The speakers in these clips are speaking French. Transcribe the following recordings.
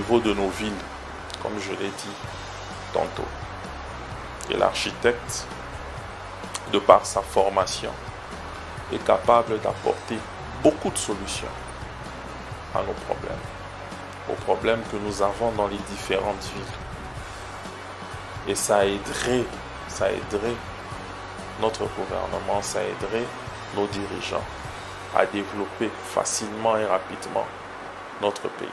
niveau de nos villes, comme je l'ai dit tantôt. Et l'architecte, de par sa formation, est capable d'apporter beaucoup de solutions à nos problèmes, aux problèmes que nous avons dans les différentes villes. Et ça aiderait notre gouvernement, ça aiderait nos dirigeants à développer facilement et rapidement notre pays.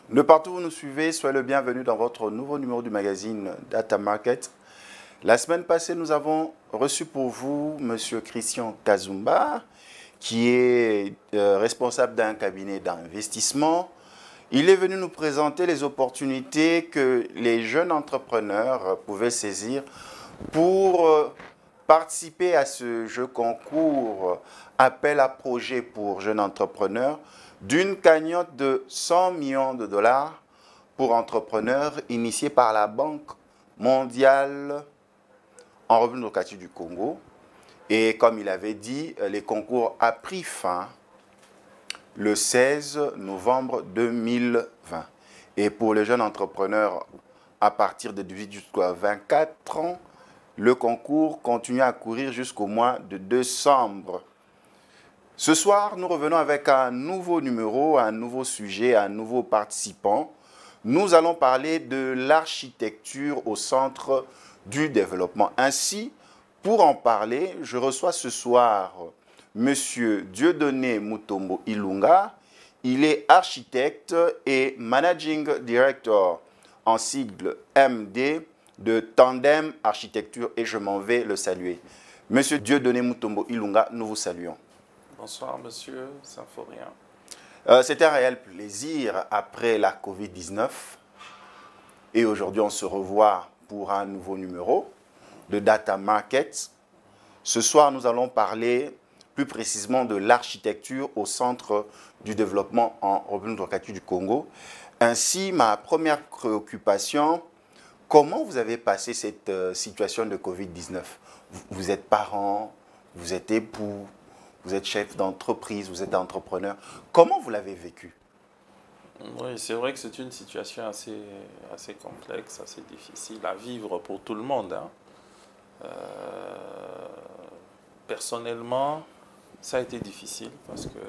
De partout où vous nous suivez, soyez le bienvenu dans votre nouveau numéro du magazine Data Market. La semaine passée, nous avons reçu pour vous M. Christian Kazumba, qui est responsable d'un cabinet d'investissement. Il est venu nous présenter les opportunités que les jeunes entrepreneurs pouvaient saisir pour participer à ce jeu concours appel à projet pour jeunes entrepreneurs d'une cagnotte de 100 millions de dollars pour entrepreneurs initiée par la Banque mondiale en République démocratique du Congo. Et comme il avait dit, les concours a pris fin le 16 novembre 2020. Et pour les jeunes entrepreneurs à partir de 18 jusqu'à 24 ans, le concours continue à courir jusqu'au mois de décembre. Ce soir, nous revenons avec un nouveau numéro, un nouveau sujet, un nouveau participant. Nous allons parler de l'architecture au centre du développement. Ainsi, pour en parler, je reçois ce soir M. Dieudonné Mutombo Ilunga. Il est architecte et Managing Director en sigle MD de Tandem Architecture et je m'en vais le saluer. Monsieur Dieudonné Mutombo Ilunga, nous vous saluons. Bonsoir, monsieur Symphorien. C'est un réel plaisir après la Covid-19. Et aujourd'hui, on se revoit pour un nouveau numéro de Data Market. Ce soir, nous allons parler plus précisément de l'architecture au centre du développement en République démocratique du Congo. Ainsi, ma première préoccupation, comment vous avez passé cette situation de Covid-19 ? Vous êtes parent, vous êtes époux, vous êtes chef d'entreprise, vous êtes entrepreneur. Comment vous l'avez vécu? Oui, c'est vrai que c'est une situation assez complexe, assez difficile à vivre pour tout le monde. Personnellement, ça a été difficile parce que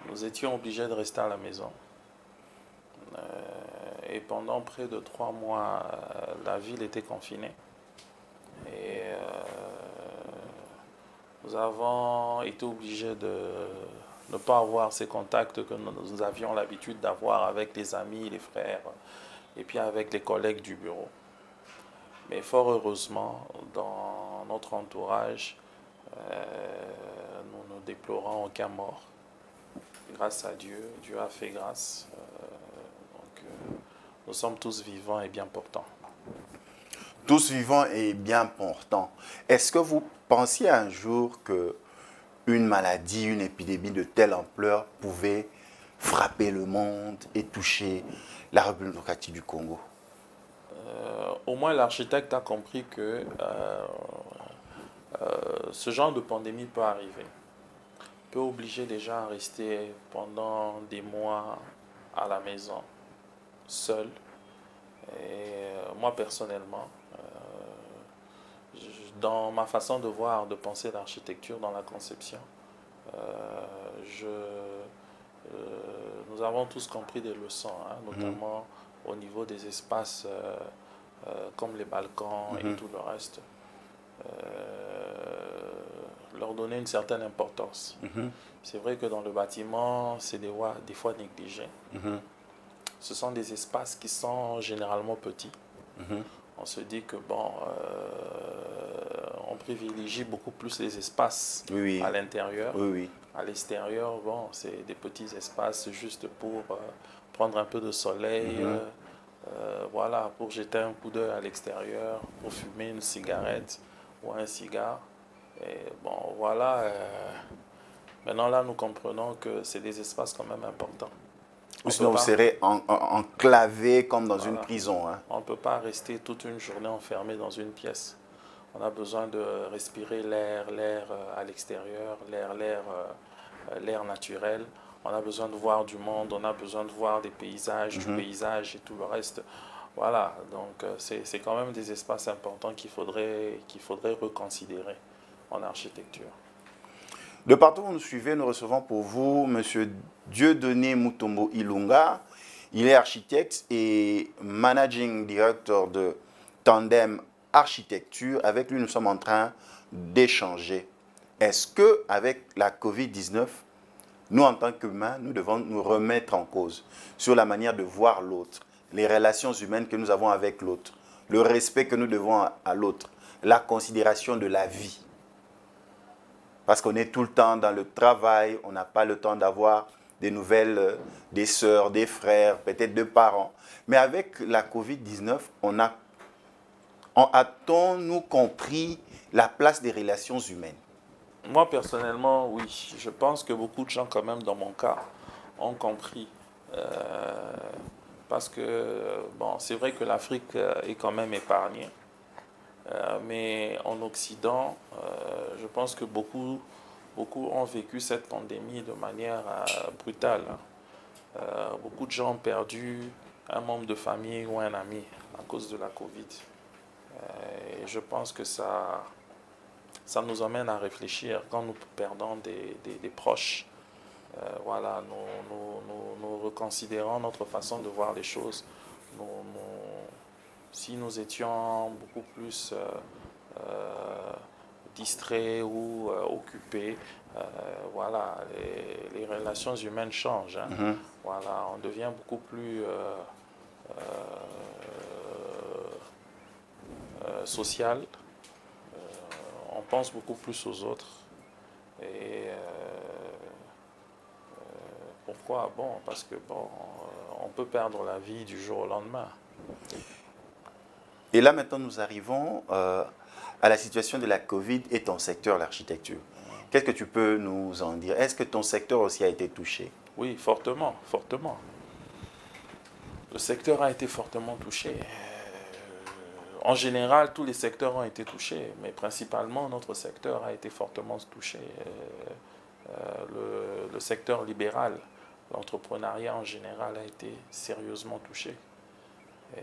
nous étions obligés de rester à la maison. Et pendant près de 3 mois, la ville était confinée. Et nous avons été obligés de ne pas avoir ces contacts que nous avions l'habitude d'avoir avec les amis, les frères, et puis avec les collègues du bureau. Mais fort heureusement, dans notre entourage, nous ne déplorons aucun mort. Grâce à Dieu, Dieu a fait grâce. Nous sommes tous vivants et bien portants. Tous vivants et bien portants. Est-ce que vous pensiez un jour qu'une maladie, une épidémie de telle ampleur pouvait frapper le monde et toucher la République démocratique du Congo? Au moins, l'architecte a compris que ce genre de pandémie peut arriver. Peut obliger les gens à rester pendant des mois à la maison, seuls. Et moi, personnellement, dans ma façon de voir, de penser l'architecture dans la conception, nous avons tous compris des leçons, notamment au niveau des espaces comme les balcons et tout le reste. Leur donner une certaine importance. C'est vrai que dans le bâtiment, c'est des fois négligé. Ce sont des espaces qui sont généralement petits. On se dit que bon, on privilégie beaucoup plus les espaces à l'intérieur. À l'extérieur, bon, c'est des petits espaces juste pour prendre un peu de soleil, voilà, pour jeter un coup d'œil à l'extérieur, pour fumer une cigarette ou un cigare. Et bon, voilà. Maintenant, là, nous comprenons que c'est des espaces quand même importants. Ou sinon, vous serez enclavé comme dans une prison. On ne peut pas rester toute une journée enfermé dans une pièce. On a besoin de respirer l'air à l'extérieur, l'air naturel. on a besoin de voir du monde, on a besoin de voir des paysages, du paysage et tout le reste. Voilà, donc c'est quand même des espaces importants qu'il faudrait reconsidérer en architecture. De partout où vous nous suivez, nous recevons pour vous M. Dieudonné Mutombo Ilunga. Il est architecte et managing director de Tandem Architecture. Avec lui, nous sommes en train d'échanger. Est-ce qu'avec la COVID-19, nous, en tant qu'humains, nous devons nous remettre en cause sur la manière de voir l'autre, les relations humaines que nous avons avec l'autre, le respect que nous devons à l'autre, la considération de la vie? Parce qu'on est tout le temps dans le travail, on n'a pas le temps d'avoir des nouvelles des sœurs, des frères, peut-être de parents. Mais avec la COVID-19, a-t-on compris la place des relations humaines? Moi, personnellement, oui. Je pense que beaucoup de gens, quand même, dans mon cas, ont compris. Parce que, bon, c'est vrai que l'Afrique est quand même épargnée. Mais en Occident, je pense que beaucoup ont vécu cette pandémie de manière brutale. Beaucoup de gens ont perdu un membre de famille ou un ami à cause de la Covid. Et je pense que ça nous amène à réfléchir quand nous perdons des proches. Voilà, nous reconsidérons notre façon de voir les choses. Si nous étions beaucoup plus distraits ou occupés, voilà, les relations humaines changent. Hein. Voilà, on devient beaucoup plus social. On pense beaucoup plus aux autres. Et pourquoi? Bon, parce que bon, on peut perdre la vie du jour au lendemain. Et là, maintenant, nous arrivons à la situation de la Covid et ton secteur, l'architecture. Qu'est-ce que tu peux nous en dire? Est-ce que ton secteur aussi a été touché? Oui, fortement, fortement. Le secteur a été fortement touché. En général, tous les secteurs ont été touchés, mais principalement, notre secteur a été fortement touché. Le secteur libéral, l'entrepreneuriat en général a été sérieusement touché. Et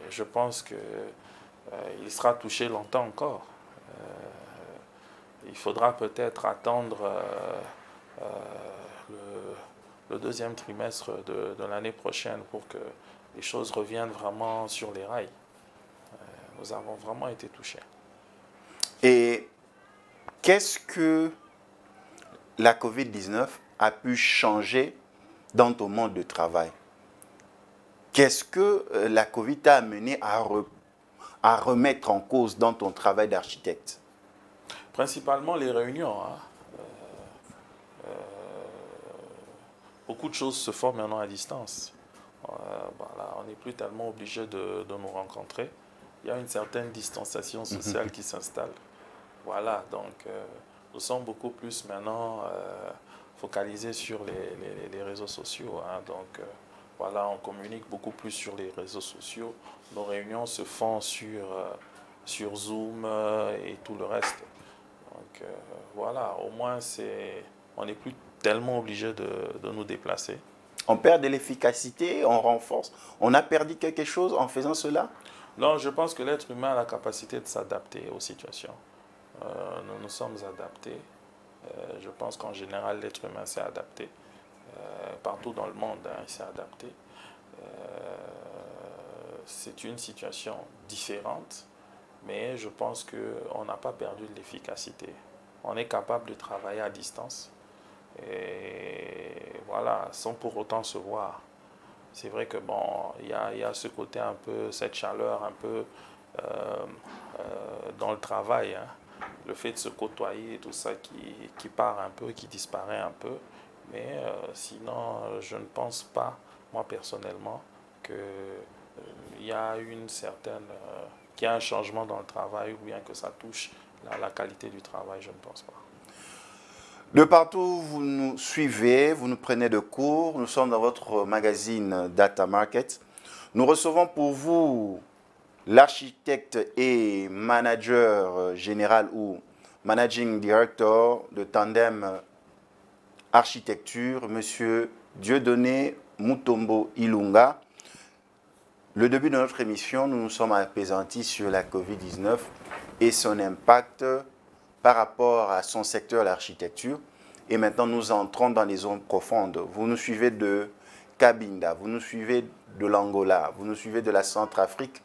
je pense qu'il sera touché longtemps encore. Il faudra peut-être attendre le deuxième trimestre de l'année prochaine pour que les choses reviennent vraiment sur les rails. Nous avons vraiment été touchés. Et qu'est-ce que la COVID-19 a pu changer dans ton monde de travail? Qu'est-ce que la Covid t'a amené à remettre en cause dans ton travail d'architecte? Principalement les réunions. Hein. Beaucoup de choses se font maintenant à distance. Voilà, on n'est plus tellement obligé de nous rencontrer. Il y a une certaine distanciation sociale qui s'installe. Voilà, donc nous sommes beaucoup plus maintenant focalisés sur les réseaux sociaux. Hein, donc voilà, on communique beaucoup plus sur les réseaux sociaux. Nos réunions se font sur Zoom et tout le reste. Donc voilà, au moins on n'est plus tellement obligé de nous déplacer. On perd de l'efficacité, on renforce. On a perdu quelque chose en faisant cela? Non, je pense que l'être humain a la capacité de s'adapter aux situations. Nous nous sommes adaptés. Je pense qu'en général, l'être humain s'est adapté. Partout dans le monde, hein, il s'est adapté. C'est une situation différente, mais je pense qu'on n'a pas perdu de l'efficacité. On est capable de travailler à distance. Et voilà, sans pour autant se voir. C'est vrai que bon, il y a ce côté un peu, cette chaleur un peu dans le travail, hein. Le fait de se côtoyer et tout ça qui part un peu, qui disparaît un peu. Mais sinon, je ne pense pas, moi personnellement, qu'il y a qu'il y a un changement dans le travail ou bien que ça touche la qualité du travail, je ne pense pas. De partout où vous nous suivez, vous nous prenez de court. Nous sommes dans votre magazine Data Market. Nous recevons pour vous l'architecte et manager général ou managing director de Tandem architecture, Monsieur Dieudonné Mutombo Ilunga. Le début de notre émission, nous nous sommes apaisantis sur la COVID-19 et son impact par rapport à son secteur, l'architecture. Et maintenant, nous entrons dans les zones profondes. Vous nous suivez de Cabinda, vous nous suivez de l'Angola, vous nous suivez de la Centrafrique,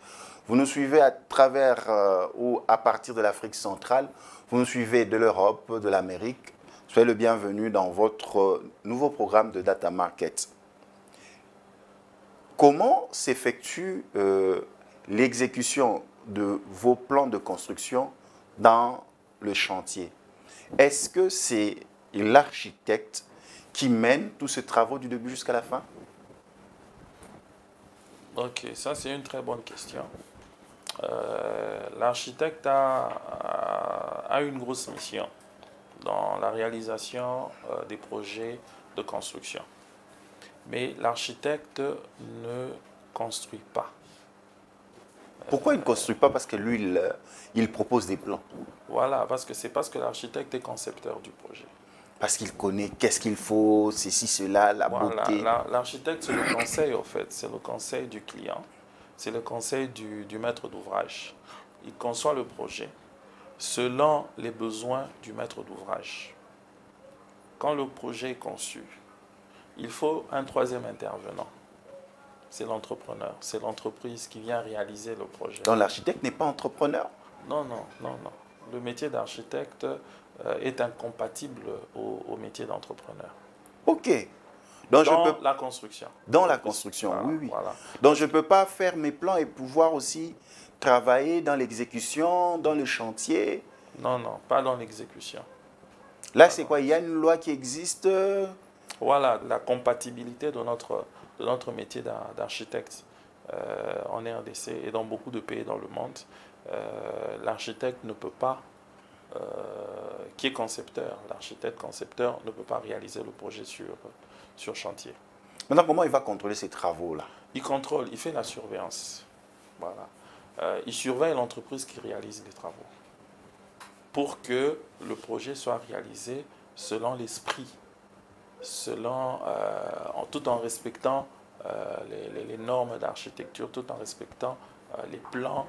vous nous suivez à travers ou à partir de l'Afrique centrale, vous nous suivez de l'Europe, de l'Amérique. Soyez le bienvenu dans votre nouveau programme de Data Market. Comment s'effectue l'exécution de vos plans de construction dans le chantier? Est-ce que c'est l'architecte qui mène tous ces travaux du début jusqu'à la fin? Ok, ça c'est une très bonne question. L'architecte a une grosse mission dans la réalisation des projets de construction. Mais l'architecte ne construit pas. Pourquoi il ne construit pas? Parce que lui, il propose des plans. Voilà, parce que l'architecte est concepteur du projet. Parce qu'il connaît qu'est-ce qu'il faut, ceci, cela, la beauté. L'architecte, c'est le conseil, au fait. C'est le conseil du client. C'est le conseil du maître d'ouvrage. Il conçoit le projet selon les besoins du maître d'ouvrage. Quand le projet est conçu, il faut un troisième intervenant. C'est l'entrepreneur. C'est l'entreprise qui vient réaliser le projet. Donc l'architecte n'est pas entrepreneur? Non. Le métier d'architecte est incompatible au métier d'entrepreneur. Ok. Donc la construction. Dans la construction, voilà, oui. Voilà. Donc je ne peux pas faire mes plans et pouvoir aussi travailler dans l'exécution, dans le chantier? Non, pas dans l'exécution. Là, c'est quoi? Il y a une loi qui existe? Voilà, la compatibilité de notre métier d'architecte en RDC et dans beaucoup de pays dans le monde. L'architecte ne peut pas, qui est concepteur, l'architecte concepteur ne peut pas réaliser le projet sur chantier. Maintenant, comment il va contrôler ces travaux-là? Il contrôle, il fait la surveillance. Voilà. Il surveille l'entreprise qui réalise les travaux pour que le projet soit réalisé selon l'esprit, tout en respectant les normes d'architecture, tout en respectant les plans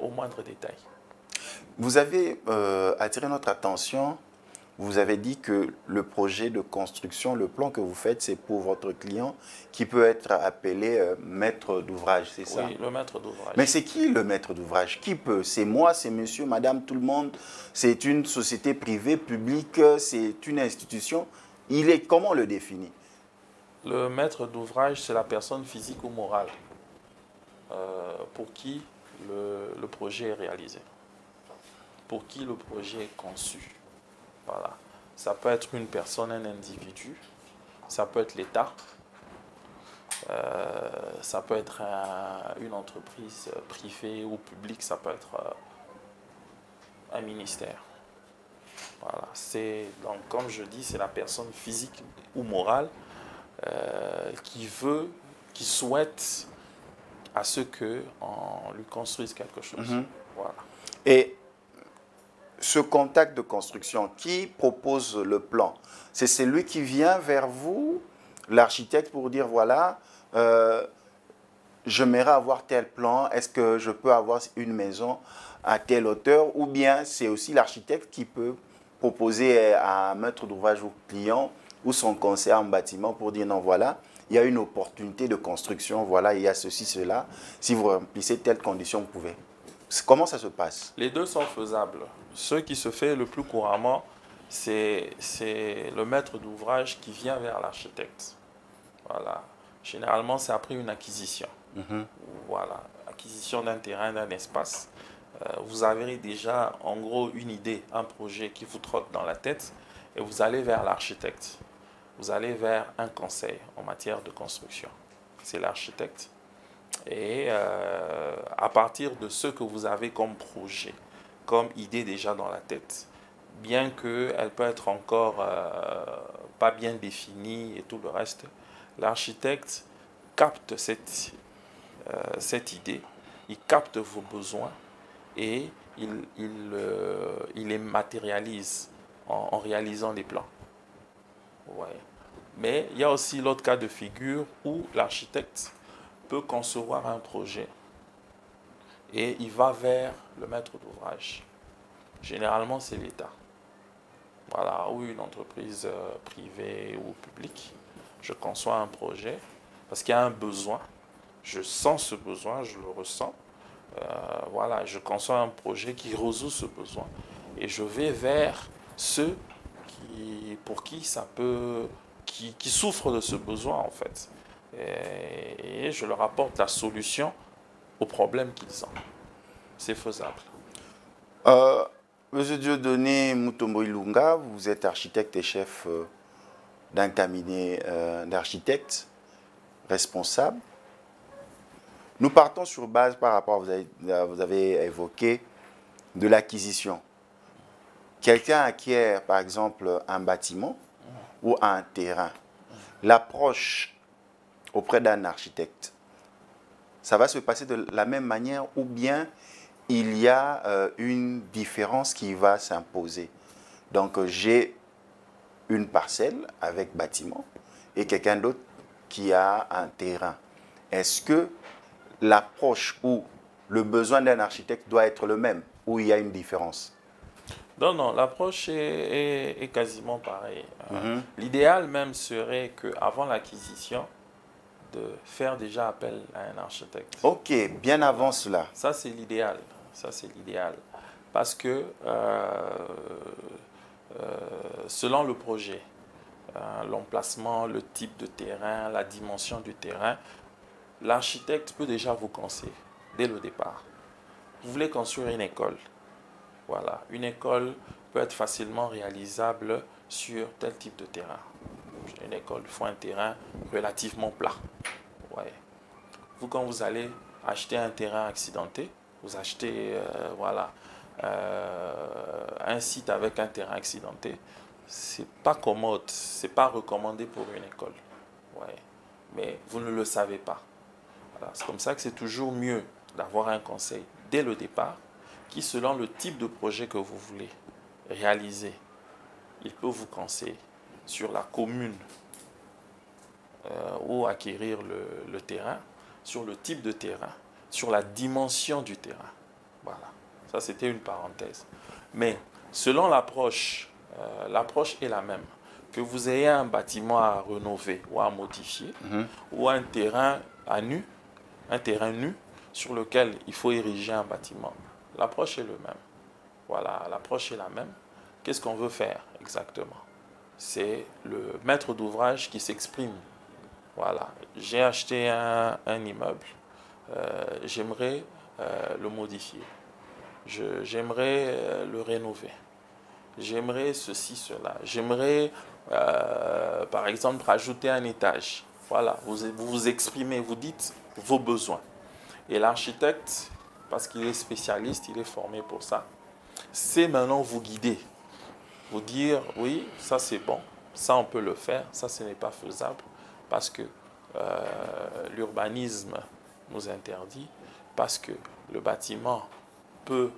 au moindre détail. Vous avez attiré notre attention, vous avez dit que le projet de construction, le plan que vous faites, c'est pour votre client qui peut être appelé maître d'ouvrage, c'est ça? Oui, le maître d'ouvrage. Mais c'est qui le maître d'ouvrage? Qui peut? C'est moi, c'est monsieur, madame, tout le monde? C'est une société privée, publique, c'est une institution? Comment on le définit? Le maître d'ouvrage, c'est la personne physique ou morale pour qui le projet est réalisé, pour qui le projet est conçu. Voilà. Ça peut être une personne, un individu, ça peut être l'État, ça peut être une entreprise privée ou publique, ça peut être un ministère. Voilà. Donc, comme je dis, c'est la personne physique ou morale qui souhaite à ce qu'on lui construise quelque chose. Voilà. Et ce contact de construction, qui propose le plan? C'est celui qui vient vers vous, l'architecte, pour dire, voilà, j'aimerais avoir tel plan, est-ce que je peux avoir une maison à telle hauteur? Ou bien c'est aussi l'architecte qui peut proposer à un maître d'ouvrage ou client ou son conseiller en bâtiment pour dire, non, voilà, il y a une opportunité de construction, voilà, il y a ceci, cela. Si vous remplissez telle condition, vous pouvez. Comment ça se passe? Les deux sont faisables. Ce qui se fait le plus couramment, c'est le maître d'ouvrage qui vient vers l'architecte. Voilà. Généralement, c'est après une acquisition. Voilà. Acquisition d'un terrain, d'un espace. Vous avez déjà, en gros, une idée, un projet qui vous trotte dans la tête et vous allez vers l'architecte. Vous allez vers un conseil en matière de construction. C'est l'architecte. Et à partir de ce que vous avez comme projet, comme idée déjà dans la tête, bien qu'elle peut être encore pas bien définie et tout le reste, l'architecte capte cette idée, il capte vos besoins et il les matérialise en réalisant les plans. Ouais. Mais il y a aussi l'autre cas de figure où l'architecte peut concevoir un projet et il va vers le maître d'ouvrage. Généralement, c'est l'État. Voilà, ou une entreprise privée ou publique. Je conçois un projet parce qu'il y a un besoin. Je sens ce besoin, je le ressens. Voilà, je conçois un projet qui résout ce besoin. Et je vais vers ceux pour qui ça peut, qui souffrent de ce besoin en fait. Et je leur apporte la solution aux problèmes qu'ils ont. C'est faisable. Monsieur Dieudonné Mutombo Ilunga, vous êtes architecte et chef d'un cabinet d'architectes responsable. Nous partons sur base par rapport, vous avez évoqué, de l'acquisition. Quelqu'un acquiert par exemple un bâtiment ou un terrain. L'approche auprès d'un architecte, ça va se passer de la même manière ou bien il y a une différence qui va s'imposer. Donc j'ai une parcelle avec bâtiment et quelqu'un d'autre qui a un terrain. Est-ce que l'approche ou le besoin d'un architecte doit être le même ou il y a une différence? Non, non, l'approche est quasiment pareille. L'idéal même serait qu'avant l'acquisition, de faire déjà appel à un architecte. Ok, bien avant cela. Ça, c'est l'idéal. Ça, c'est l'idéal. Parce que selon le projet, l'emplacement, le type de terrain, la dimension du terrain, l'architecte peut déjà vous conseiller dès le départ. Vous voulez construire une école. Voilà, une école peut être facilement réalisable sur tel type de terrain. Une école, il faut un terrain relativement plat. Ouais. Vous, quand vous allez acheter un terrain accidenté, vous achetez voilà, un site avec un terrain accidenté, c'est pas commode, c'est pas recommandé pour une école. Ouais. Mais vous ne le savez pas. Voilà. C'est comme ça que c'est toujours mieux d'avoir un conseil dès le départ qui, selon le type de projet que vous voulez réaliser, il peut vous conseiller sur la commune ou acquérir le terrain, sur le type de terrain, sur la dimension du terrain. Voilà, ça c'était une parenthèse. Mais selon l'approche, l'approche est la même. Que vous ayez un bâtiment à rénover ou à modifier, ou un terrain à nu, un terrain nu sur lequel il faut ériger un bâtiment. L'approche est le même. Voilà, l'approche est la même. Qu'est-ce qu'on veut faire exactement? C'est le maître d'ouvrage qui s'exprime. Voilà, j'ai acheté un immeuble, j'aimerais le modifier, j'aimerais le rénover, j'aimerais ceci, cela, j'aimerais par exemple rajouter un étage. Voilà, vous vous exprimez, vous dites vos besoins. Et l'architecte, parce qu'il est spécialiste, il est formé pour ça, sait maintenant vous guider, vous dire oui, ça c'est bon, ça on peut le faire, ça ce n'est pas faisable. Parce que l'urbanisme nous interdit, parce que le bâtiment peut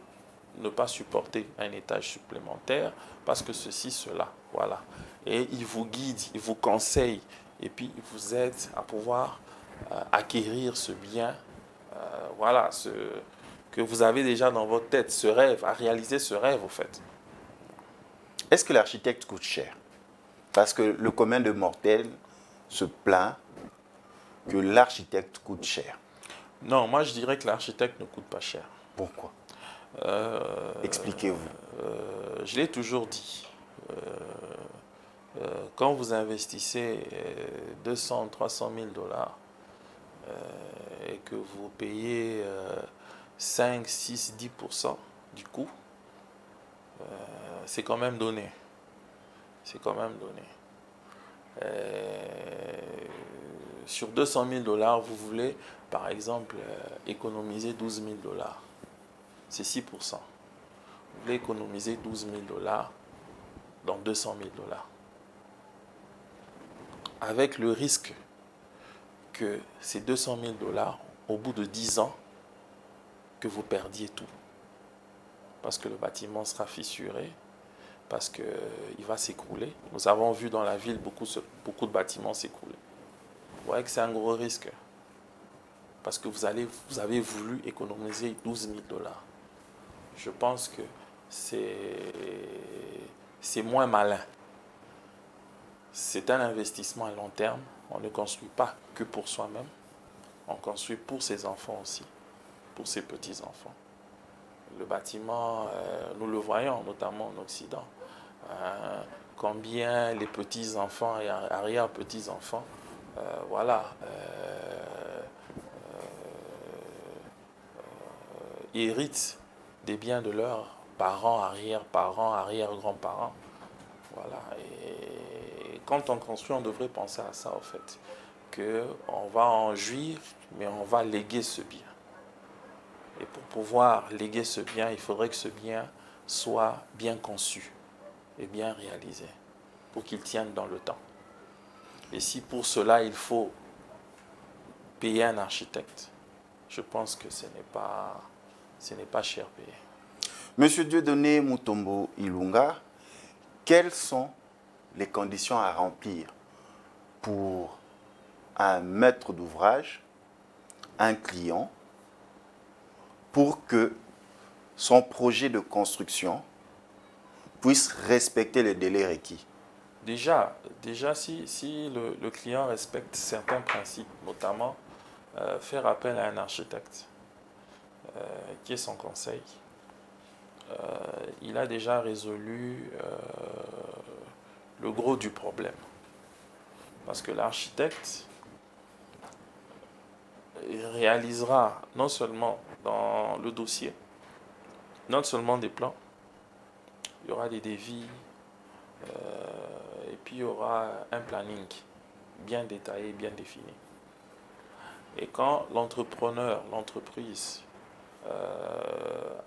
ne pas supporter un étage supplémentaire, parce que ceci, cela, voilà. Et il vous guide, il vous conseille, et puis il vous aide à pouvoir acquérir ce bien, voilà, que vous avez déjà dans votre tête, ce rêve, à réaliser ce rêve, au fait. Est-ce que l'architecte coûte cher? Parce que le commun de mortels se plaint que l'architecte coûte cher. Non, moi je dirais que l'architecte ne coûte pas cher. Pourquoi? Expliquez-vous. Je l'ai toujours dit. Quand vous investissez 200, 300 000 dollars et que vous payez 5, 6, 10% du coût, c'est quand même donné. C'est quand même donné. Sur 200 000 dollars, vous voulez, par exemple, économiser 12 000 dollars. C'est 6%. Vous voulez économiser 12 000 dollars dans 200 000 dollars. Avec le risque que ces 200 000 dollars, au bout de 10 ans, que vous perdiez tout. Parce que le bâtiment sera fissuré, parce qu'il va s'écrouler. Nous avons vu dans la ville beaucoup de bâtiments s'écrouler. Vous voyez que c'est un gros risque. Parce que vous avez voulu économiser 12 000 $. Je pense que c'est moins malin. C'est un investissement à long terme. On ne construit pas que pour soi-même. On construit pour ses enfants aussi, pour ses petits-enfants. Le bâtiment, nous le voyons, notamment en Occident. Combien les petits-enfants et arrière-petits-enfants héritent des biens de leurs parents, arrière-parents, arrière-grands-parents. Voilà. Et quand on construit, on devrait penser à ça, en fait. Qu'on va en jouir, mais on va léguer ce bien. Et pour pouvoir léguer ce bien, il faudrait que ce bien soit bien conçu et bien réalisé pour qu'il tienne dans le temps. Et si pour cela, il faut payer un architecte, je pense que ce n'est pas cher payé. Monsieur Dieudonné Mutombo Ilunga, quelles sont les conditions à remplir pour un maître d'ouvrage, un client, pour que son projet de construction puisse respecter les délais requis? Déjà si le client respecte certains principes, notamment faire appel à un architecte qui est son conseil, il a déjà résolu le gros du problème. Parce que l'architecte réalisera non seulement dans le dossier, non seulement des plans, il y aura des devis, et puis il y aura un planning bien détaillé, bien défini. Et quand l'entrepreneur, l'entreprise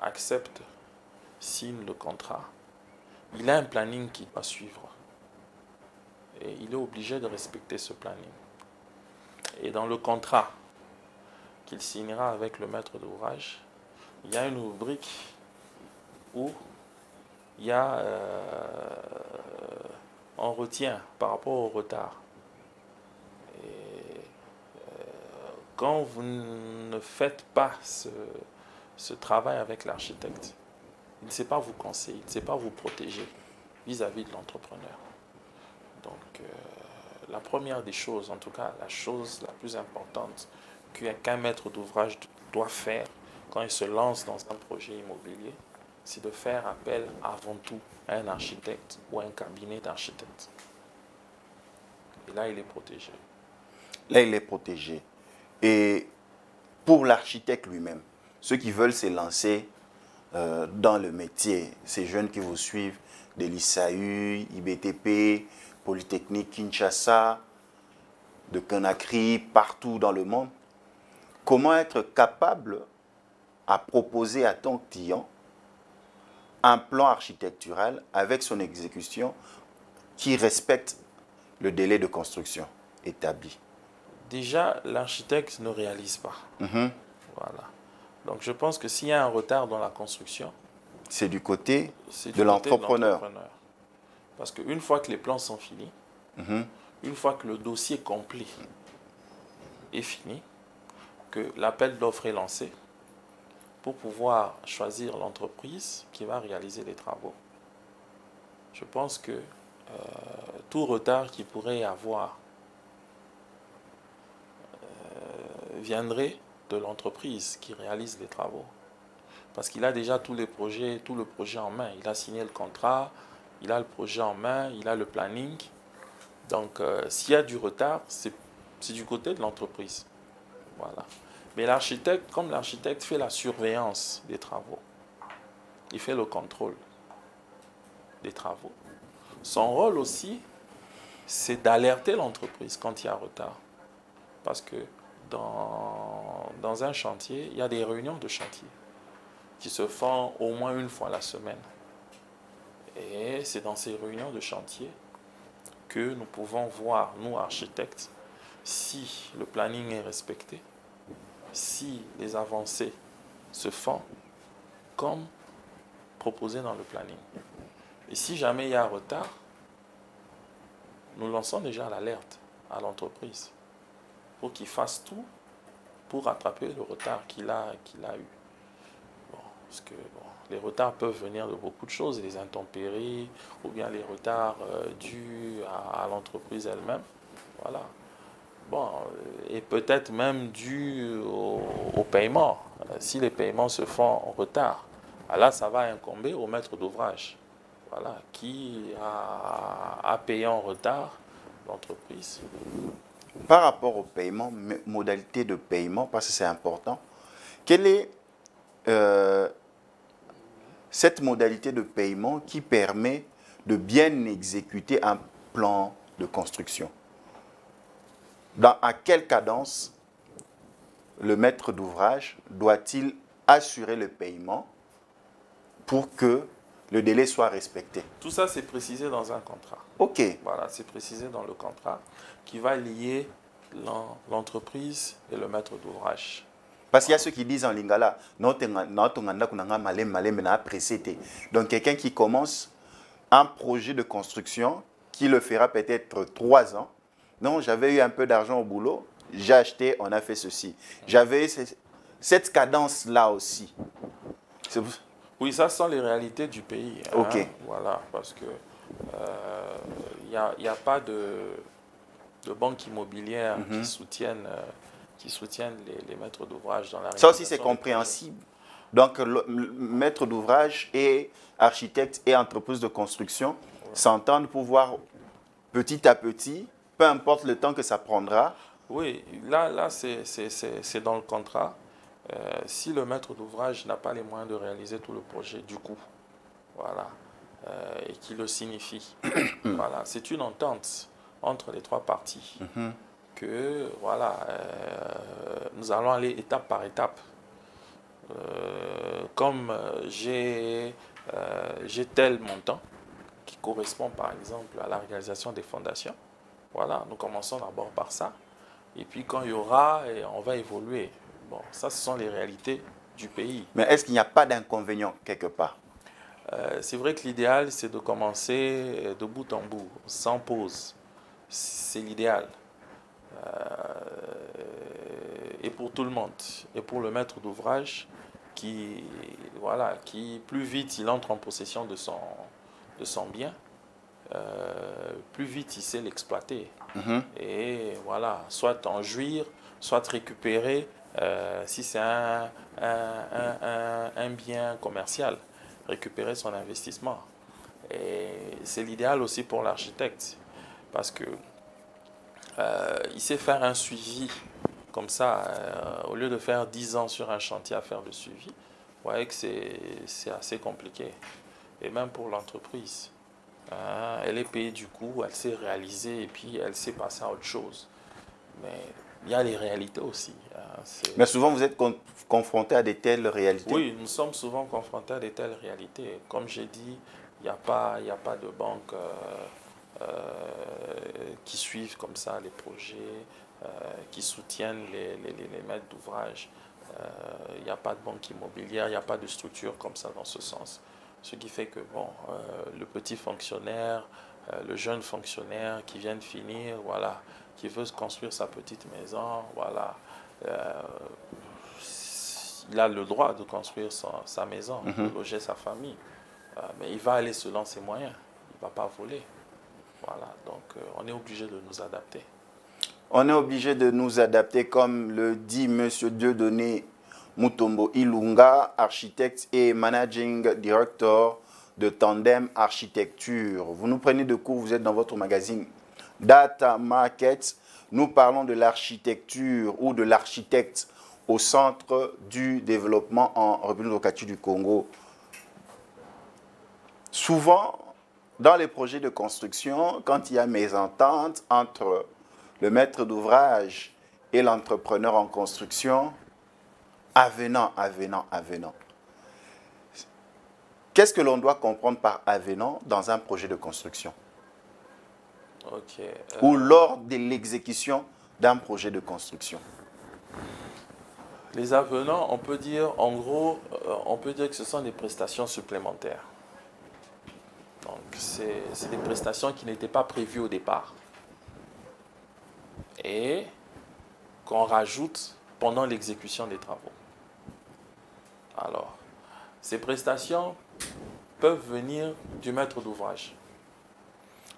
accepte, signe le contrat, il a un planning qu'il doit suivre. Et il est obligé de respecter ce planning. Et dans le contrat qu'il signera avec le maître d'ouvrage, il y a une rubrique où il y a on retient par rapport au retard. Et quand vous ne faites pas ce travail avec l'architecte, il ne sait pas vous conseiller, il ne sait pas vous protéger vis-à-vis de l'entrepreneur. Donc, la première des choses, en tout cas la chose la plus importante qu'un maître d'ouvrage doit faire quand il se lance dans un projet immobilier, c'est de faire appel avant tout à un architecte ou à un cabinet d'architectes. Et là, il est protégé. Là, il est protégé. Et pour l'architecte lui-même, ceux qui veulent se lancer dans le métier, ces jeunes qui vous suivent, de l'ISAU, IBTP, Polytechnique Kinshasa, de Conakry, partout dans le monde, comment être capable à proposer à ton client un plan architectural avec son exécution qui respecte le délai de construction établi? Déjà, l'architecte ne réalise pas. Voilà. Donc, je pense que s'il y a un retard dans la construction, c'est du côté de l'entrepreneur. Parce qu'une fois que les plans sont finis, une fois que le dossier complet est fini, que l'appel d'offres est lancé, pour pouvoir choisir l'entreprise qui va réaliser les travaux, je pense que tout retard qu'il pourrait y avoir viendrait de l'entreprise qui réalise les travaux. Parce qu'il a déjà tout le projet en main. Il a signé le contrat, il a le projet en main, il a le planning. Donc, s'il y a du retard, c'est du côté de l'entreprise. Voilà. Mais l'architecte, comme l'architecte fait la surveillance des travaux, il fait le contrôle des travaux. Son rôle aussi, c'est d'alerter l'entreprise quand il y a retard. Parce que dans un chantier, il y a des réunions de chantier qui se font au moins une fois la semaine. Et c'est dans ces réunions de chantier que nous pouvons voir, nous architectes, si le planning est respecté, si les avancées se font comme proposé dans le planning. Et si jamais il y a un retard, nous lançons déjà l'alerte à l'entreprise pour qu'il fasse tout pour rattraper le retard qu'il a eu. Bon, parce que les retards peuvent venir de beaucoup de choses, les intempéries ou bien les retards dus à l'entreprise elle-même. Voilà. Bon, et peut-être même dû au paiement. Si les paiements se font en retard, là, ça va incomber au maître d'ouvrage, voilà, qui a payé en retard l'entreprise. Par rapport au paiement, modalité de paiement, parce que c'est important, quelle est cette modalité de paiement qui permet de bien exécuter un plan de construction? À quelle cadence le maître d'ouvrage doit-il assurer le paiement pour que le délai soit respecté? Tout ça, c'est précisé dans un contrat. OK. Voilà, c'est précisé dans le contrat qui va lier l'entreprise et le maître d'ouvrage. Parce qu'il y a ceux qui disent en lingala, donc quelqu'un qui commence un projet de construction qui le fera peut-être 3 ans. Non, j'avais eu un peu d'argent au boulot, j'ai acheté, on a fait ceci. J'avais cette cadence-là aussi. Oui, ça sont les réalités du pays. OK. Hein, voilà, parce que y a pas de banques immobilières qui soutiennent les maîtres d'ouvrage dans la réalisation. Ça aussi, c'est compréhensible. Donc, le maître d'ouvrage et architecte et entreprise de construction s'entendent pour voir petit à petit, peu importe le temps que ça prendra. Oui, là c'est dans le contrat. Si le maître d'ouvrage n'a pas les moyens de réaliser tout le projet, du coup, voilà, et qu'il le signifie, voilà, c'est une entente entre les 3 parties que, voilà, nous allons aller étape par étape. Comme j'ai tel montant qui correspond par exemple à la réalisation des fondations, voilà, nous commençons d'abord par ça. Et puis quand il y aura, on va évoluer. Bon, ça, ce sont les réalités du pays. Mais est-ce qu'il n'y a pas d'inconvénient quelque part? C'est vrai que l'idéal, c'est de commencer de bout en bout, sans pause. C'est l'idéal. Et pour tout le monde. Et pour le maître d'ouvrage, qui plus vite il entre en possession de son bien, plus vite il sait l'exploiter. Et voilà, soit en jouir, soit récupérer, si c'est un bien commercial, récupérer son investissement. Et c'est l'idéal aussi pour l'architecte, parce que il sait faire un suivi comme ça, au lieu de faire 10 ans sur un chantier à faire le suivi. Vous voyez que c'est assez compliqué. Et même pour l'entreprise. Elle est payée du coup, elle sait réaliser et puis elle sait passer à autre chose. Mais il y a les réalités aussi. Mais souvent, vous êtes confronté à de telles réalités? Oui, nous sommes souvent confrontés à de telles réalités. Comme j'ai dit, il n'y a pas de banque qui suivent comme ça les projets, qui soutiennent les maîtres d'ouvrage. Il n'y a pas de banque immobilière, il n'y a pas de structure comme ça dans ce sens. Ce qui fait que bon, le petit fonctionnaire, le jeune fonctionnaire qui vient de finir, voilà, qui veut se construire sa petite maison, voilà, il a le droit de construire sa maison, de loger sa famille. Mais il va aller selon ses moyens, il ne va pas voler. Voilà, donc on est obligé de nous adapter. On est obligé de nous adapter, comme le dit M. Dieudonné Mutombo Ilunga, architecte et managing director de Tandem Architecture. Vous nous prenez de court, vous êtes dans votre magazine Data Market. Nous parlons de l'architecture ou de l'architecte au centre du développement en République démocratique du Congo. Souvent, dans les projets de construction, quand il y a mésentente entre le maître d'ouvrage et l'entrepreneur en construction, avenant. Qu'est-ce que l'on doit comprendre par avenant dans un projet de construction? Ou lors de l'exécution d'un projet de construction? Les avenants, on peut dire, en gros, on peut dire que ce sont des prestations supplémentaires. Donc, c'est des prestations qui n'étaient pas prévues au départ et qu'on rajoute pendant l'exécution des travaux. Alors, ces prestations peuvent venir du maître d'ouvrage.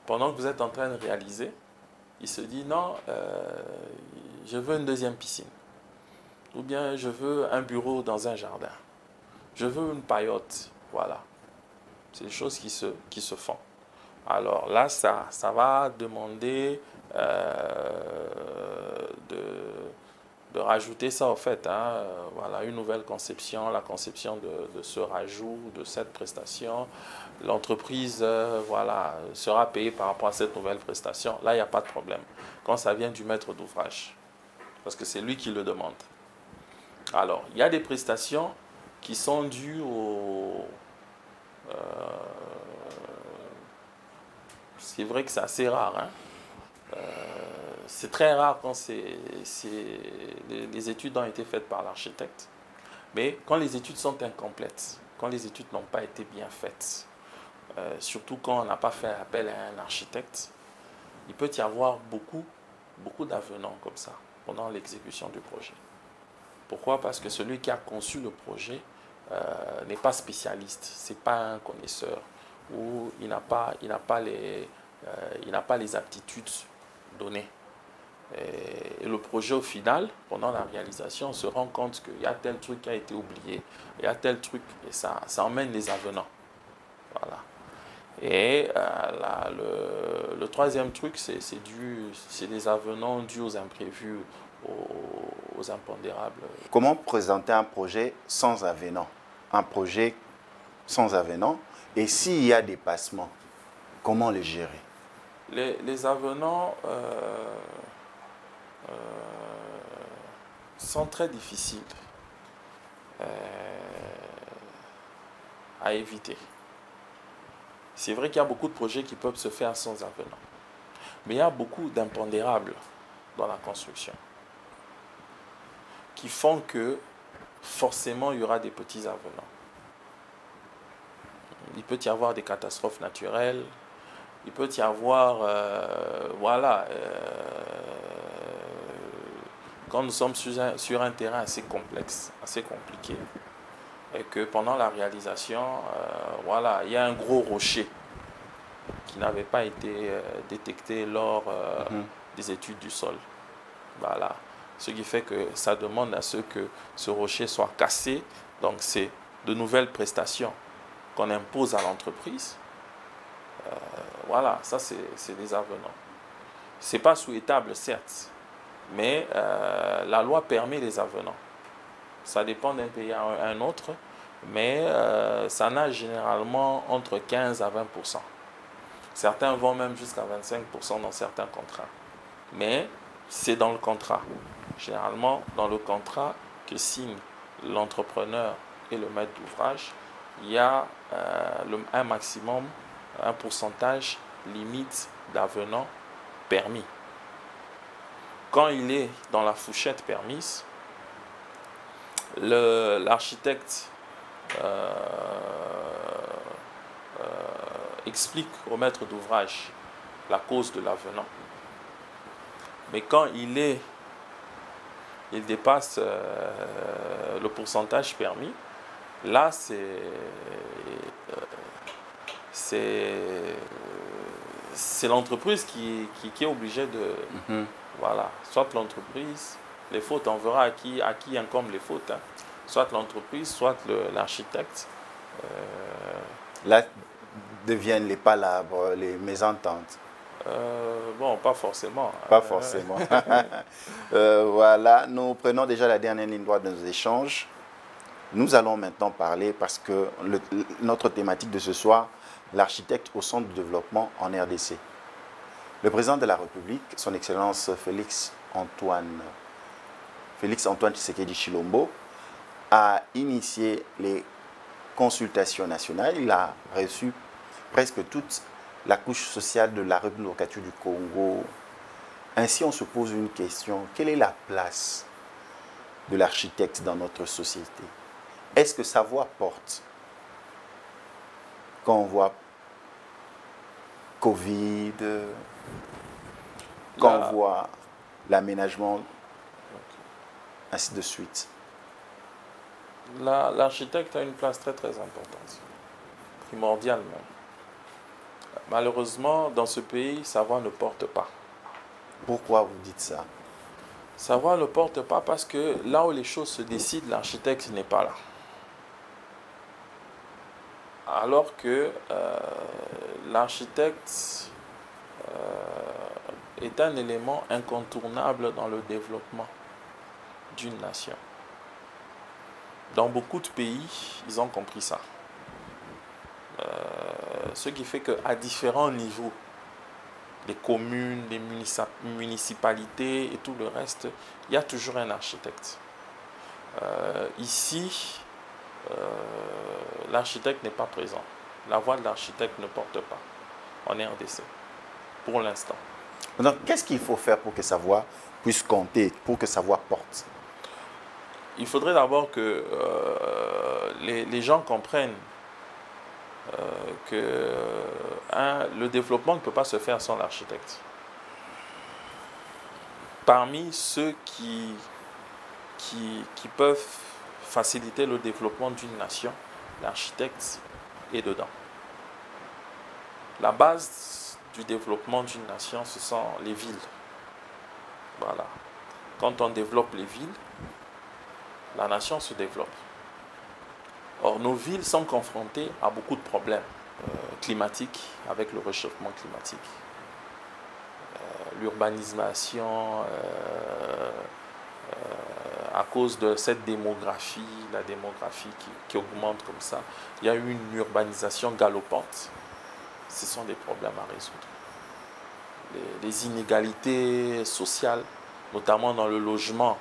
Pendant que vous êtes en train de réaliser, il se dit non, je veux une deuxième piscine. Ou bien je veux un bureau dans un jardin. Je veux une paillote. Voilà. C'est des choses qui se font. Alors là, ça va demander de rajouter ça au fait. Voilà, une nouvelle conception, la conception de ce rajout, de cette prestation. L'entreprise voilà, sera payée par rapport à cette nouvelle prestation. Là, il n'y a pas de problème. Quand ça vient du maître d'ouvrage, parce que c'est lui qui le demande. Alors, il y a des prestations qui sont dues au... c'est vrai que c'est assez rare. C'est très rare quand les études ont été faites par l'architecte. Mais quand les études sont incomplètes, quand les études n'ont pas été bien faites, surtout quand on n'a pas fait appel à un architecte, il peut y avoir beaucoup d'avenants comme ça pendant l'exécution du projet. Pourquoi? Parce que celui qui a conçu le projet n'est pas spécialiste, ce n'est pas un connaisseur, ou il n'a pas les aptitudes données. Et le projet, au final, pendant la réalisation, on se rend compte qu'il y a tel truc qui a été oublié, il y a tel truc, et ça emmène les avenants. Voilà. Et le troisième truc, c'est des avenants dus aux imprévus, aux impondérables. Comment présenter un projet sans avenant? Un projet sans avenant, et s'il y a des passements, comment les gérer? Les avenants sont très difficiles à éviter. C'est vrai qu'il y a beaucoup de projets qui peuvent se faire sans avenant. Mais il y a beaucoup d'impondérables dans la construction qui font que forcément il y aura des petits avenants. Il peut y avoir des catastrophes naturelles, il peut y avoir, quand nous sommes sur un terrain assez complexe, assez compliqué, et que pendant la réalisation, il y a un gros rocher qui n'avait pas été détecté lors des études du sol. Voilà. Ce qui fait que ça demande à ce que ce rocher soit cassé. Donc c'est de nouvelles prestations qu'on impose à l'entreprise. Voilà, ça c'est des avenants. Ce n'est pas souhaitable, certes, mais la loi permet les avenants. Ça dépend d'un pays à un autre, mais ça nage généralement entre 15 à 20%. Certains vont même jusqu'à 25% dans certains contrats. Mais c'est dans le contrat. Généralement, dans le contrat que signe l'entrepreneur et le maître d'ouvrage, il y a un maximum, un pourcentage limite d'avenants permis. Quand il est dans la fourchette permise, l'architecte explique au maître d'ouvrage la cause de l'avenant. Mais quand il dépasse le pourcentage permis, là c'est l'entreprise qui est obligée de... Voilà, soit l'entreprise, les fautes, on verra à qui incombe les fautes. Soit l'entreprise, soit l'architecte. Là deviennent les palabres, les mésententes. Bon, pas forcément. Pas forcément. Voilà, nous prenons déjà la dernière ligne droite de nos échanges. Nous allons maintenant parler, parce que notre thématique de ce soir, l'architecte au centre du développement en RDC. Le président de la République, son Excellence Félix Antoine Tshisekedi Tshilombo, a initié les consultations nationales. Il a reçu presque toute la couche sociale de la République du Congo. Ainsi, on se pose une question. Quelle est la place de l'architecte dans notre société? Est-ce que sa voix porte? Quand on voit Covid, quand on voit l'aménagement, ainsi de suite. L'architecte a une place très très importante, primordiale même. Malheureusement, dans ce pays, sa voix ne porte pas. Pourquoi vous dites ça? Sa voix ne porte pas parce que là où les choses se décident, l'architecte n'est pas là. Alors que l'architecte est un élément incontournable dans le développement d'une nation. Dans beaucoup de pays, ils ont compris ça. Ce qui fait qu'à différents niveaux, les communes, les municipalités et tout le reste, il y a toujours un architecte. Ici, l'architecte n'est pas présent. La voix de l'architecte ne porte pas en RDC, pour l'instant. Donc, qu'est-ce qu'il faut faire pour que sa voix puisse compter, pour que sa voix porte? Il faudrait d'abord que les gens comprennent que le développement ne peut pas se faire sans l'architecte. Parmi ceux qui peuvent faciliter le développement d'une nation, l'architecte est dedans. La base du développement d'une nation, ce sont les villes. Voilà. Quand on développe les villes, la nation se développe. Or, nos villes sont confrontées à beaucoup de problèmes climatiques, avec le réchauffement climatique, l'urbanisation, à cause de cette démographie, la démographie qui augmente comme ça. Il y a eu une urbanisation galopante. Ce sont des problèmes à résoudre. Les inégalités sociales, notamment dans le logement,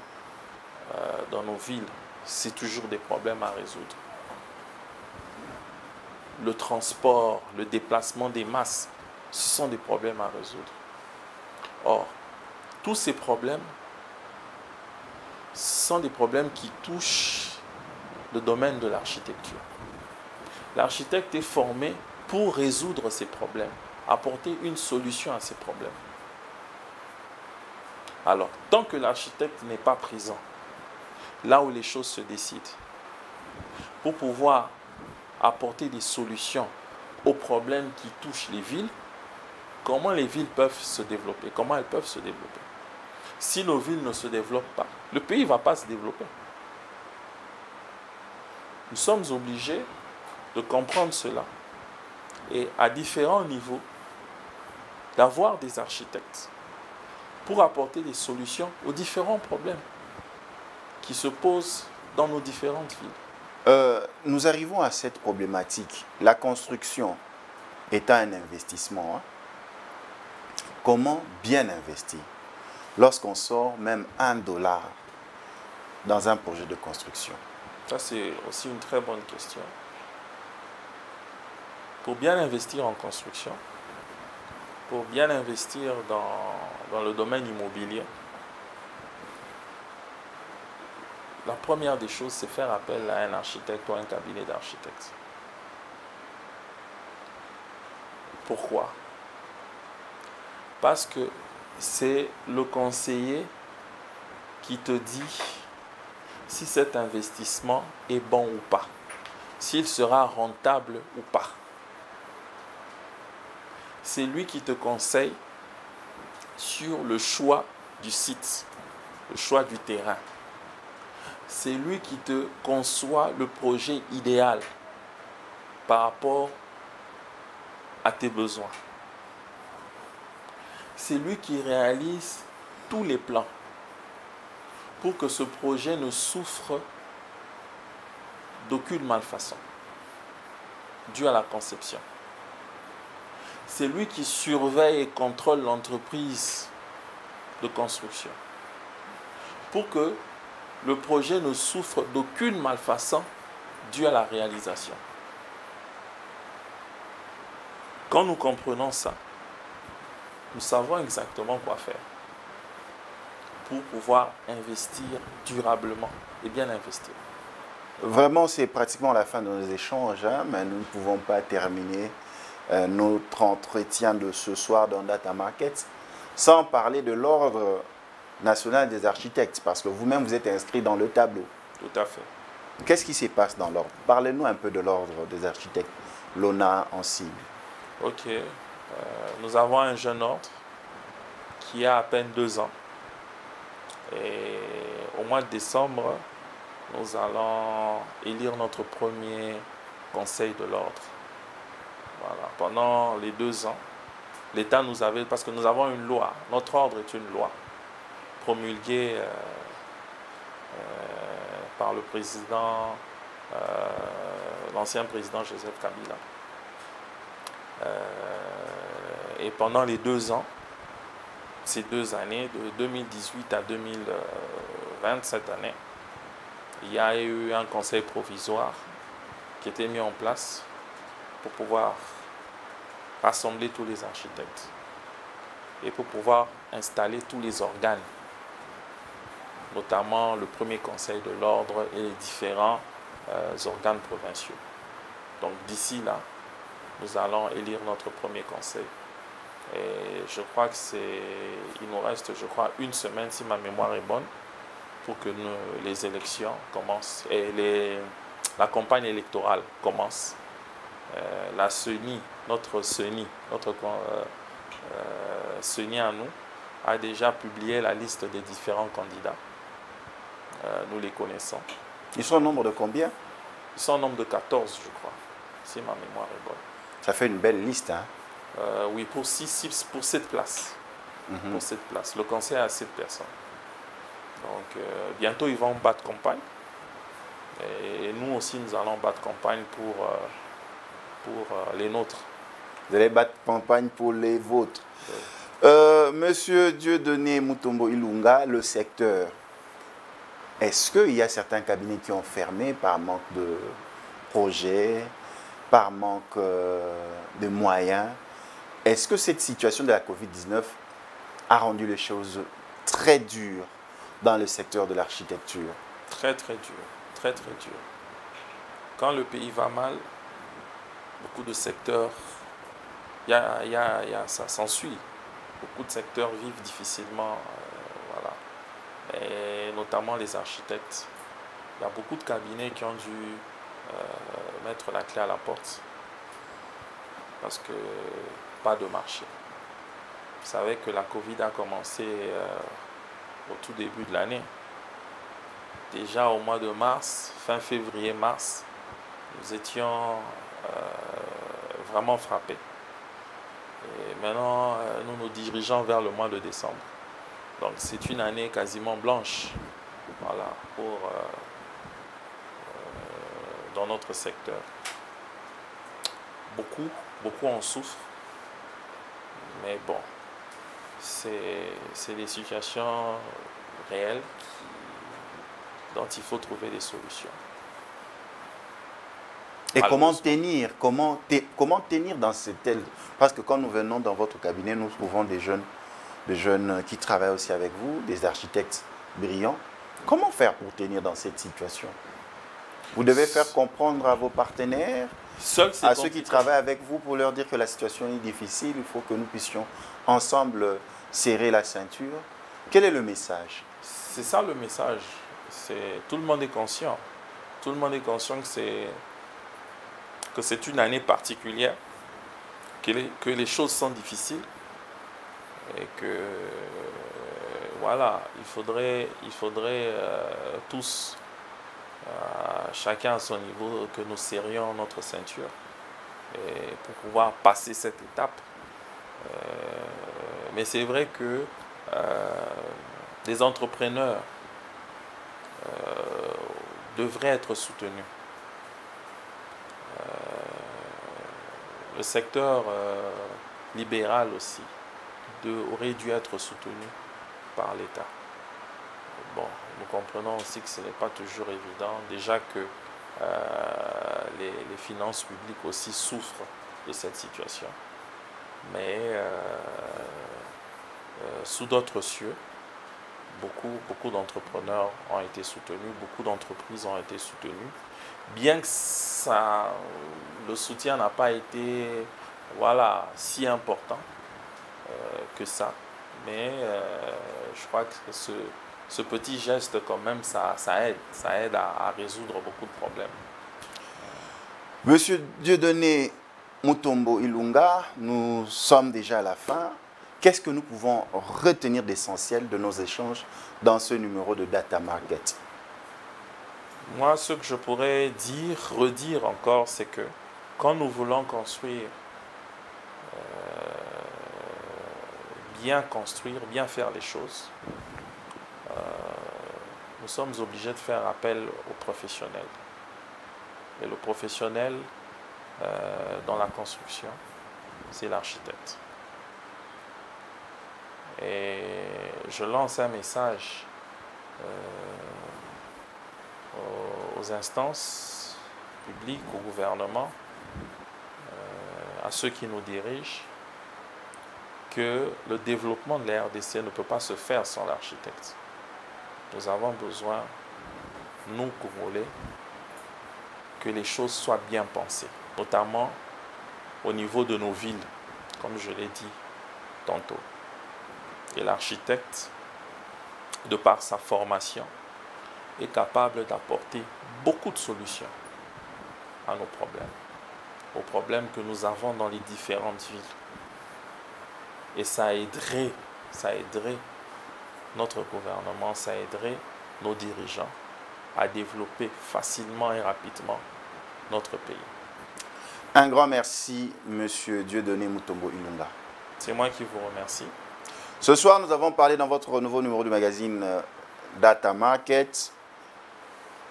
dans nos villes, c'est toujours des problèmes à résoudre. Le transport, le déplacement des masses, ce sont des problèmes à résoudre. Or, tous ces problèmes sont des problèmes qui touchent le domaine de l'architecture. L'architecte est formé pour résoudre ces problèmes, apporter une solution à ces problèmes. Alors, tant que l'architecte n'est pas présent, là où les choses se décident, pour pouvoir apporter des solutions aux problèmes qui touchent les villes, comment les villes peuvent se développer, comment elles peuvent se développer. Si nos villes ne se développent pas, le pays ne va pas se développer. Nous sommes obligés de comprendre cela et à différents niveaux d'avoir des architectes pour apporter des solutions aux différents problèmes qui se posent dans nos différentes villes. Nous arrivons à cette problématique. La construction étant un investissement, comment bien investir lorsqu'on sort même $1 dans un projet de construction? Ça, c'est aussi une très bonne question. Pour bien investir en construction, pour bien investir dans le domaine immobilier, la première des choses, c'est faire appel à un architecte ou un cabinet d'architectes. Pourquoi? Parce que c'est le conseiller qui te dit si cet investissement est bon ou pas, s'il sera rentable ou pas. C'est lui qui te conseille sur le choix du site, le choix du terrain. C'est lui qui te conçoit le projet idéal par rapport à tes besoins. C'est lui qui réalise tous les plans pour que ce projet ne souffre d'aucune malfaçon due à la conception. C'est lui qui surveille et contrôle l'entreprise de construction pour que le projet ne souffre d'aucune malfaçon due à la réalisation. Quand nous comprenons ça, nous savons exactement quoi faire pour pouvoir investir durablement et bien investir. Vraiment, c'est pratiquement la fin de nos échanges, mais nous ne pouvons pas terminer notre entretien de ce soir dans Data Markets, sans parler de l'Ordre national des architectes, parce que vous-même, vous êtes inscrit dans le tableau. Tout à fait. Qu'est-ce qui se passe dans l'Ordre? Parlez-nous un peu de l'Ordre des architectes, l'ONA en cible. Ok. Nous avons un jeune ordre qui a à peine 2 ans. Et au mois de décembre, nous allons élire notre premier conseil de l'ordre. Voilà. Pendant les 2 ans, l'État nous avait, parce que nous avons une loi, notre ordre est une loi promulguée par le président, l'ancien président Joseph Kabila. Et pendant les 2 ans, ces 2 années, de 2018 à 2020, cette année, il y a eu un conseil provisoire qui était mis en place pour pouvoir rassembler tous les architectes et pour pouvoir installer tous les organes, notamment le premier conseil de l'ordre et les différents organes provinciaux. Donc d'ici là, nous allons élire notre premier conseil. Et je crois que il nous reste, je crois, 1 semaine, si ma mémoire est bonne, pour que les élections commencent et la campagne électorale commence. La CENI, notre CENI, CENI à nous, a déjà publié la liste des différents candidats. Nous les connaissons. Ils sont au nombre de combien? Ils sont au nombre de 14, je crois, si ma mémoire est bonne. Ça fait une belle liste, hein? Oui, pour 7 places. Pour 7 places. Le conseil a 7 personnes. Donc, bientôt, ils vont battre campagne. Et nous aussi, nous allons battre campagne pour les nôtres. Vous allez battre campagne pour les vôtres. Oui. Monsieur Dieudonné Mutombo Ilunga, le secteur, est-ce qu'il y a certains cabinets qui ont fermé par manque de projets, par manque de moyens? Est-ce que cette situation de la Covid-19 a rendu les choses très dures dans le secteur de l'architecture? Très, très dur. Très, très dur. Quand le pays va mal, beaucoup de secteurs, ça s'ensuit. Beaucoup de secteurs vivent difficilement, voilà. Et notamment les architectes. Il y a beaucoup de cabinets qui ont dû mettre la clé à la porte parce que pas de marché. Vous savez que la Covid a commencé au tout début de l'année. Déjà au mois de mars, fin février-mars, nous étions vraiment frappés. Et maintenant, nous nous dirigeons vers le mois de décembre. Donc c'est une année quasiment blanche, voilà, dans notre secteur. Beaucoup en souffrent, mais bon, c'est des situations réelles dont il faut trouver des solutions. Et comment tenir dans cette aile? Parce que quand nous venons dans votre cabinet, nous trouvons des jeunes qui travaillent aussi avec vous, des architectes brillants. Comment faire pour tenir dans cette situation? Vous devez faire comprendre à vos partenaires, à ceux qui travaillent avec vous, pour leur dire que la situation est difficile, il faut que nous puissions ensemble serrer la ceinture. Quel est le message? C'est ça le message. Tout le monde est conscient. Tout le monde est conscient que c'est une année particulière, que les choses sont difficiles et que voilà, il faudrait tous, chacun à son niveau, que nous serrions notre ceinture et pour pouvoir passer cette étape. Mais c'est vrai que les entrepreneurs devraient être soutenus. Le secteur libéral aussi aurait dû être soutenu par l'État. Bon, nous comprenons aussi que ce n'est pas toujours évident. Déjà que les finances publiques aussi souffrent de cette situation. Mais sous d'autres cieux, beaucoup d'entrepreneurs ont été soutenus, beaucoup d'entreprises ont été soutenues. Bien que le soutien n'a pas été voilà, si important que ça. Mais je crois que ce petit geste, quand même, ça aide à résoudre beaucoup de problèmes. Monsieur Dieudonné Mutombo Ilunga, nous sommes déjà à la fin. Qu'est-ce que nous pouvons retenir d'essentiel de nos échanges dans ce numéro de Data Market? Moi, ce que je pourrais redire encore, c'est que quand nous voulons construire, bien faire les choses, nous sommes obligés de faire appel aux professionnels. Et le professionnel dans la construction, c'est l'architecte. Et je lance un message aux instances publiques, au gouvernement, à ceux qui nous dirigent, que le développement de la RDC ne peut pas se faire sans l'architecte. Nous avons besoin, nous, Congolais, que les choses soient bien pensées, notamment au niveau de nos villes, comme je l'ai dit tantôt. Et l'architecte, de par sa formation, est capable d'apporter beaucoup de solutions à nos problèmes, aux problèmes que nous avons dans les différentes villes. Et ça aiderait notre gouvernement, ça aiderait nos dirigeants à développer facilement et rapidement notre pays. Un grand merci, Monsieur Dieudonné Mutombo Ilunga. C'est moi qui vous remercie. Ce soir, nous avons parlé dans votre nouveau numéro du magazine Data Market,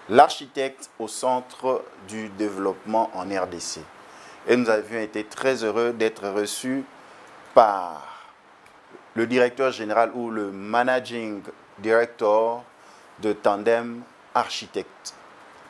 l'architecte au centre du développement en RDC. Et nous avions été très heureux d'être reçus par le directeur général ou le managing director de Tandem Architecte,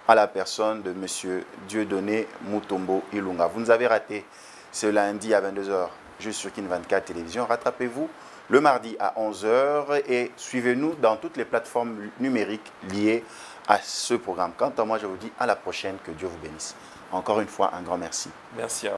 à la personne de M. Dieudonné Mutombo Ilunga. Vous nous avez raté ce lundi à 22 h juste sur Kin 24 Télévision. Rattrapez-vous le mardi à 11 h et suivez-nous dans toutes les plateformes numériques liées à ce programme. Quant à moi, je vous dis à la prochaine. Que Dieu vous bénisse. Encore une fois, un grand merci. Merci à vous.